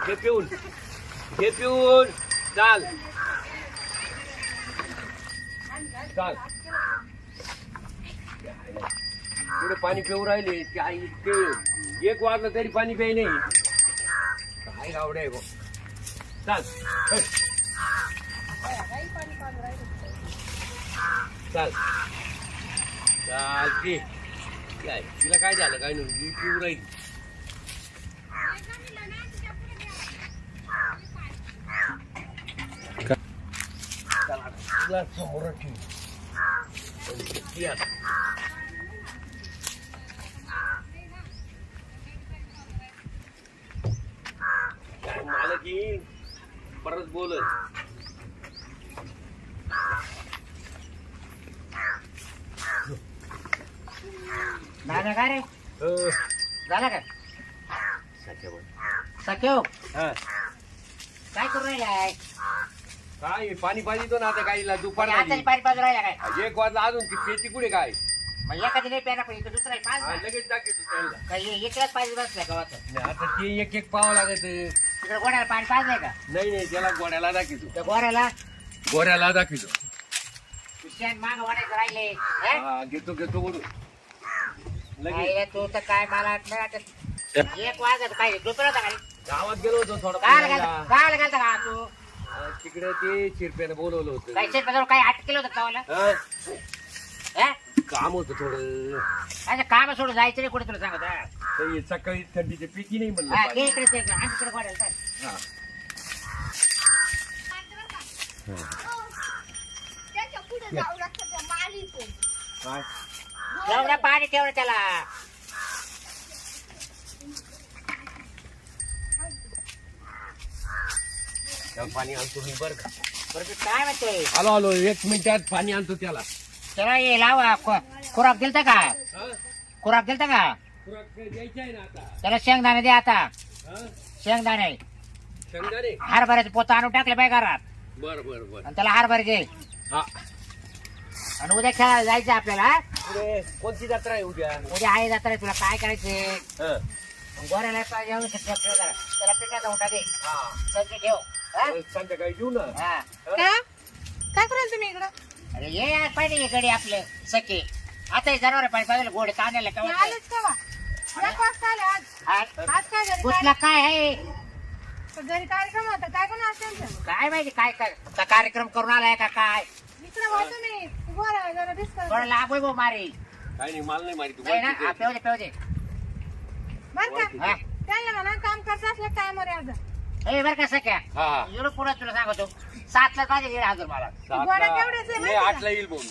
घे पिऊन चाल चाल पुढे पाणी पिऊ राहिले ते 1 वाजलं तरी पाणी प्याय नाही काय गावडे आहे चाल चाल चाल काय तिला काय झालं काय नाही पिऊ राहील समोर ठेव मला की परत बोलत नाही काय रे झाला काय सख्यो काय करू राहिलाय काय पाणी पाहिजे ना आता गाईला दुपार पाणी पाजू राहिला काय 1 वाजला अजून ती पेटी कुठे काय मग एखादी नाही प्यायला पाहिजे दुसरा पाच लगेच दाखवतो त्यांना काही एकच पाहिजे बसल्या गावात आता ते एक पाहावं लागत तिकडे गोड्याला पाणी पाजलंय का नाही त्याला गोड्याला दाखवतो त्या गोऱ्याला दाखवतो माग वाढायचं राहिले घेतो बोलू लगेच तू तर काय मला नाही वाटत 1 वाजत काय झोपला होता काय गावात गेलो होतो थोडं काय घालता का तू तिकडे ते चिरप्याने बोलवलं होतं काय शेतपासून काही अटक केलं होतं गावाला काम होतं थोडं अच्छा काम सोडून जायचं नाही कुठे तुला सांगत सकाळी थंडीचे पिकी नाही म्हणलं इकडे आमच्याकडे वाढेल काय पाणी ठेवलं त्याला पाणी आणतो मी बरं का बरं काय म्हणतोय आलो 1 मिनिटात पाणी आणतो त्याला ये लावा खुराक दिलता का खुराक दिलता का द्यायची आहे ना आता त्याला शेंगदाणे दे आता शेंगदाणे हरभऱ्याचं पोतं आणून टाकले पाहिजे घरात बर आणि त्याला हरभरे दे हा आणि उद्या खेळायला जायचं आपल्याला कोणती जत्रा आहे उद्या आहे जात्रा तुला काय करायचंय गोऱ्याला त्याला पिठा जाऊन टाके संधी ठेव संध्याकाळी घेऊ ना काय कराल तुम्ही इकडं अरे ये आज पाहिजे इकडे आपलं सखे आता जनावर पाहिजे पाहिजे घोडे ताण्याला आलेच का 1 वाजता आले आज काय घरी कुठला काय आहे घरी कार्यक्रम होता काय कोण असेल काय माहिती काय कार्यक्रम करून आलाय का काय इकडे होतो मी बरं जरा डिस्कस थोडं लाभ भाऊ मारी काय नाही मला नाही माहिती नाही ना पेव दे बरं का त्यांना म्हणा काम करता असलं टायमवर आज ए बरं का सख्या एवढं पुढं तुला सांगतो 7ला पाहिजे 1,500 मला गोडा केवढ्याच आहे माहिती 8ला येईल बोल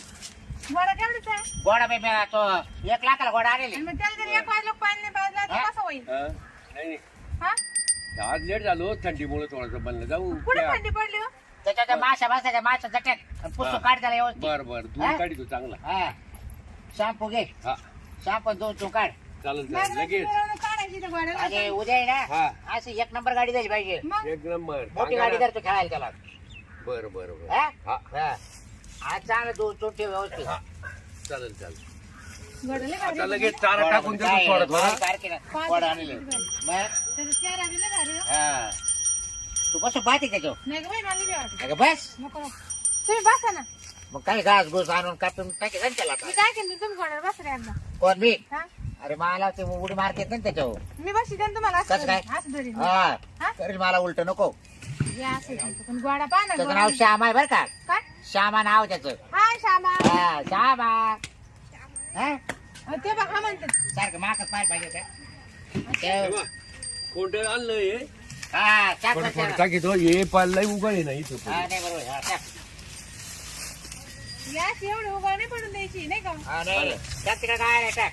गोडा केवढ्याच आहे गोडा मी तो 1 लाखाला गोडा आणले मग त्याला जर 1 वाजलं पाणी नाही पाजलं तर कसं होईल नाही हा आज लेट झालो थंडीमुळे थोडंसं बनलं जाऊ कुठे थंडी पडली हो त्याच्या माशा जट्यात पुस्तक काढ त्याला व्यवस्थित बर दूध काढतो चांगला शॅम्पू घे शॅम्पू 2 काढ चालेल लगेच काढायची तर गोड्याला आणि उद्या आहे ना असं 1 नंबर गाडी द्यायची पाहिजे मग 1 नंबर मोठी गाडी जर तू खेळायला त्याला बर आज चांगलं 2 ठेव व्यवस्थित चालेल गोड्याला आता लगेच चारा टाकून देतो थोडं आणले त्याचं चेहरा बी लय भारी हो. तू कसं पाहते त्याच्यावर नाही गं बाई, मला बी वाटतं. अगं बस नको तुम्ही बसा ना मग काय घास घोस आणून कापून टाकी जाईल त्याला मी काय केलं तुम्ही गोड्यावर बसले एकदा कोण मी हा अरे मला ते उडी मारते ना त्याच्यावर मी बसली त्यानं तुम्हाला कसं काय? असं धरीन हा करेल मला उलट नको हे असं धरतं. पण गोडा पहा ना त्याचं गोडा. नाव श्याम आहे बरं का काय श्यामा नाव त्याचं हाय श्यामा श्यामा हा ते बघा म्हणतात सारखं माकच पाहायला पाहिजे का कोणतं आणलंय हा टाक ना थोडं त्याला. टाकीतो हे पाललाही उघड आहे ना इथं हा नाही बरोबर हा, टाक. गॅस एवढी उघड नाही पडून द्यायची नाही का हा नाही टाक तिकडे काय नाही टाक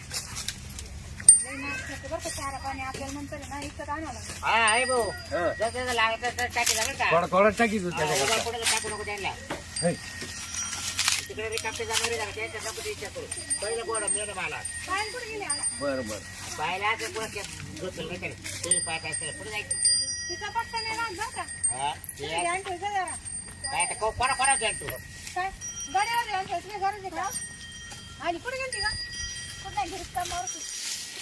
लई नाक करते बरं का चारा पाणी आपल्याला नंतर आहे ना इतकं आणावं लागतं. हा आहे भाऊ हा. जसं लागत तसं टाकी लागेल का थोडा टाकीतो हा, त्याच्याकडे उगाच कुठं टाकू नको त्यांना हे. तिकडे रिकापटे जाणार आहे त्यांच्या नको विचार करू पहिलं गोड मिळणं मला पाणी कुठे गेले आता? बरं पाहिला ते पुढे झोपेल नाही तरी ते पाहत असेल पुढे जायचं तिचा पत्ता नाही राहत बरं का हा ते तुम्ही ध्यान ठेवजा जरा काय तर कोणा ध्यान तू काय गाडीवर ध्यान ठेव तुम्ही घरात का आणि कुठे गेलती का कुठे नाही घरीच काम आवरते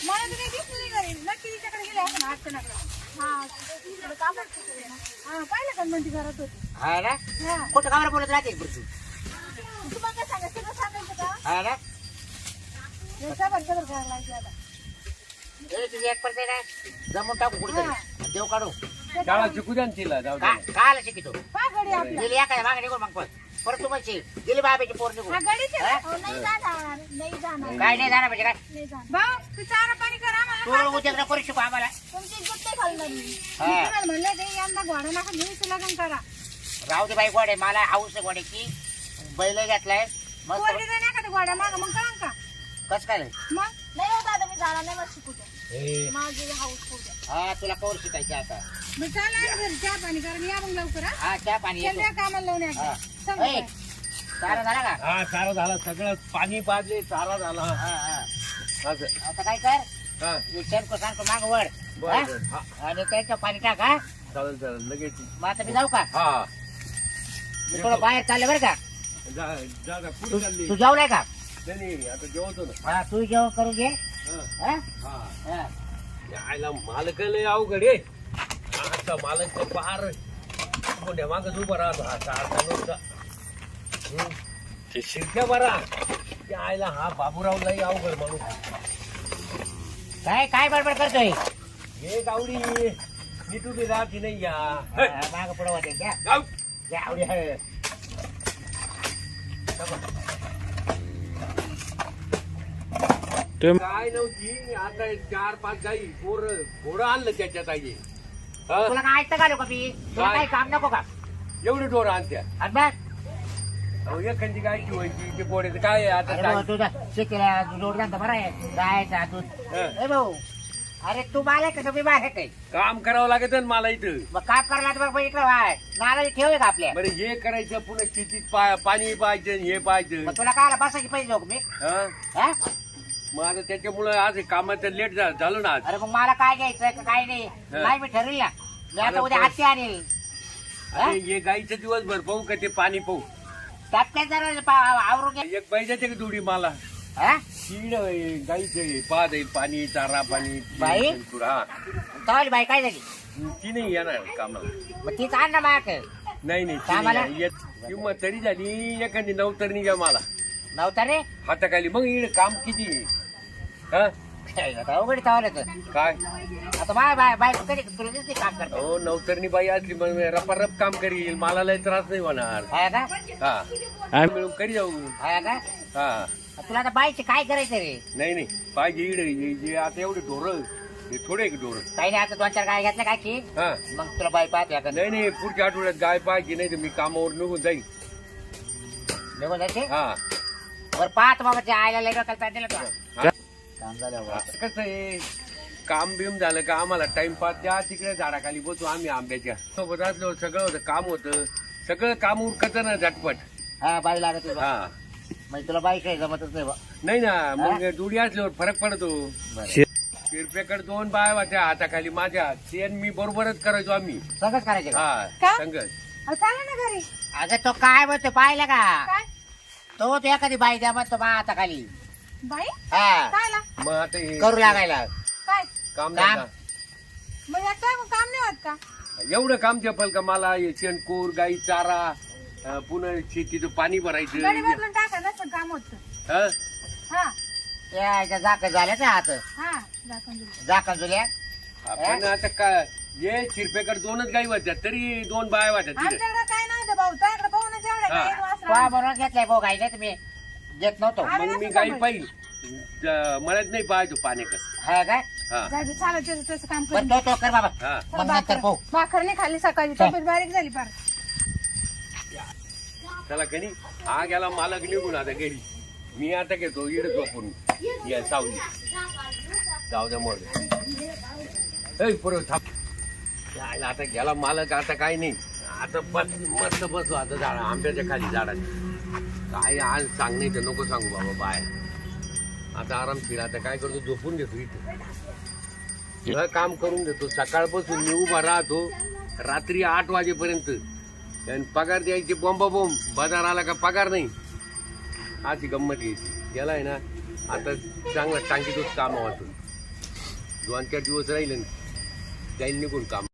मला तर काही दिसलं नाही घरी नक्की तिच्याकडे गेले आपण आज दर्शनाकडे. हा तिकडे काम आहे तिकडे ना. हा पाहिलं का म्हणती घरात होती. हा ना हा कुठं कामाला बोलत राहते तू तुम्हाला काय सांगायचं सगळं सांगायचं का हा ना सबर करायला लागते आता. ए, तुझी एक परत आहे ना जमून टाकू कुठे देव काढू शाळा शिकू द्या ना तिला, जाऊ द्या. काल शिकितो पहा गडी आपल्या. गेली एखाद्या मागे निघून मग परत तू म्हणशील गेली बाबाची पोर निघून हा गडीच आहे. हा? अहो, नाही जाणार नाही जाणार काय नाही जाणार म्हणजे काय नाही जाणार. भाऊ तू चारा पाणी कर आम्हाला. तू उद्या करू शकू आम्हाला तुमची इज्जत नाही घालणार मी. मी हा. तुम्हाला म्हणलं ते यंदा घोडा नका घेऊन लग्न करा. राहू दे बाई गोडे मला हाऊस आहे गोड्याची बैल घेतलाय मग पोरगी जर एखाद्या घोडा मागं मग कळंन का कस काय मग नाही होत आता मी जाणार नाही मग शिकू द्या. ए, माझी हाऊस करू द्या. हा तुला कवर शिकायचं आता मग चला आणि घरी चहा पाणी करा या मग लवकर हा. हा चहा पाणी येतो चल कामाला लावून या. हा. सांगा ए, काय. चारा झाला का हा चारा झाला, सगळं पाणी पाजले, चारा झाला. हा हा असं आता काय कर हा शेणको सांगतो माग वड बरं हा? बरं. हा आणि त्याचं पाणी टाक हा चालेल चालेल लगेच. मग आता मी जाऊ का हा मी थोडं बाहेर चालले बरं का जा जा जा, पुढे चालली. तू जेवलाय का नाही नाही, आता जेवतो ना. हा तू जेवण करून घे हा हा? हा हा. यायला मालक लय अवघड आहे. आता मालक पार मोठ्या मागच उभा राहतो हा सारखा नुसता. ते शिरक्या बरा यायला हा बाबूराव लय अवघड म्हणून. काय काय बडबड करतोय हे गावडी नीट उभी राहते नाही या. माग पुढे वाटेल घ्या जाऊ. घ्या आवडी आहे काय नव्हती आता 4-5 गाई घोडं आणलं त्याच्यात आहे. हा? तुला काय ऐकतं घालू का मी तुला काय? काही काम नको का एवढे ढोरं आणत्या. आणि बघ अहो एखादी गायची व्हायची ते पोड्याचं काय आहे आता अरे काय? भाऊ तुझा शिकेला जोड जाणं बरं आहे गायचा दूध हा. ए भाऊ अरे तू बाल आहे का मी बाल आहे काय काम करावं लागत ना मला इथं. मग काम करायला तर बघ इकडं वाय नाला ठेव का आपल्या बरं हे करायचं पुन्हा शेतीत पाणी पाहिजे हे पाहिजे. मग तुला काय बसायची पैसे जाऊ मी हा? हा? मग आता त्याच्यामुळे आज कामात लेट झालं ना आज. अरे मग मला काय घ्यायचं का काय नाही नाही मी ठरविल ना मी आता उद्या हाती आणेल हा? अरे हे गाईचं दिवसभर पाहू का ते पाणी पाहू. टपक्यात जरा आवरून घे एक पाहिजे का जोडी मला हा? तीड गाईचे पाहत आहे पाणी चारा पाणी बाई? हा चालेल बाई काय झाली ती नाही येणार कामाला. मग तीच आण ना माग नाही नाही ती कामाला? नाही येत. किंमत तरी झाली एखादी नवतरणी घ्या मला नव्हता रे हाताखाली. मग इकडे काम किती आहे? हा आता अवघड चावलं तर काय आता बाय बाय बाय कधी तुला दिसते काम करतो हो नवतरणी बाई असली मग रपारप काम करील मला लय त्रास नाही होणार. हा का हा मिळून करी जाऊ. हा का हा तुला आता बाईचे काय करायचं रे नाही नाही पाहिजे इकडे जे आता एवढे ढोरं हे थोडे ढोरं. काही नाही आता 2-4 गाय घेतल्या काय की हा मग तुला बाई पाहते आता नाही नाही पुढच्या आठवड्यात गाय पाहिजे नाही तर मी कामावर निघून जाईल. निघून जायचे हा बरं पाहत बाबा त्या आयला लय डोक्याला दिलं तुला हा. काम झालं असं कसं आहे काम बिम झालं का आम्हाला टाइमपास द्या तिकडे झाडाखाली बसू आम्ही आंब्याच्या सोबत असलो सगळं होतं काम होतं सगळं काम उरकत ना झटपट. हा बाई लागत आहे बा. हा म्हणजे तुला बाई काही जमतच नाही बा नाही ना मग जोडी असल्यावर फरक पडतो. बरं. शिरपेकडे 2 बाया होत्या हाताखाली माझ्या ते आणि मी बरोबरच करायचो आम्ही. सगळंच करायचं का? हा का? संगत. अहो, चाला ना घरी. अगं तो काय म्हणतो पाहिलं का काय तो एखादी बाई द्या म्हणतो मा आता खाली बाई हा कायला मग आता हे करू लागायला काय काम काम. झालं. मग यात मग काम नाही होत का एवढं काम चपल का मला हे शेणकूर गाई चारा पुन्हा शेतीचं पाणी गडी भरायचं. बदलून टाका नसतं काम होत हा? हा त्या झाकण झाल्या ना हात हा दाखवून दिलं. झाकण जुल्या आपण आता काय हे शिरपेकडे 2च गाई होत्या तरी 2 बाया होत्या तिथे. आमच्याकडे काय नव्हतं भाऊ त्याकडे पाहूनच एवढं हा. काय एक पहा वासरा. बरोबर घेतलाय भाऊ गाई नाही तुम्ही घेत नव्हतो मग मी गाई पाहिल मळ्यात नाही पाहायचो पाण्याकडे. हा काय हा जाऊ दे, चालत त्याचं तसं काम पण करून तो कर बाबा हा मग नंतर पाहू भाकर नाही खाल्ली सकाळी चल. तब्येत बारीक झाली फार. चला कणी हा गेला मालक निघून आता घरी. मी आता घेतो इड झोपून या सावली जाऊ द्या मग पुढे थांब. यायला आता गेला मालक आता काही नाही आता बस मस्त बसू आता झाड आंब्याच्या खाली झाडात काय आज सांग नाही तर नको सांगू बाबा बाय. आता आरामशीर आता काय करतो झोपून घेतो इथे हे काम करून घेतो. सकाळपासून मी उभा राहतो रात्री 8 वाजेपर्यंत आणि पगार द्यायची बोंबा बोंब. बाजार आला का पगार नाही अशी गंमत यायची. याला आहे ना आता चांगला टांगीतच काम वाटतो. 2-4 दिवस राहिले ना जाईल निघून काम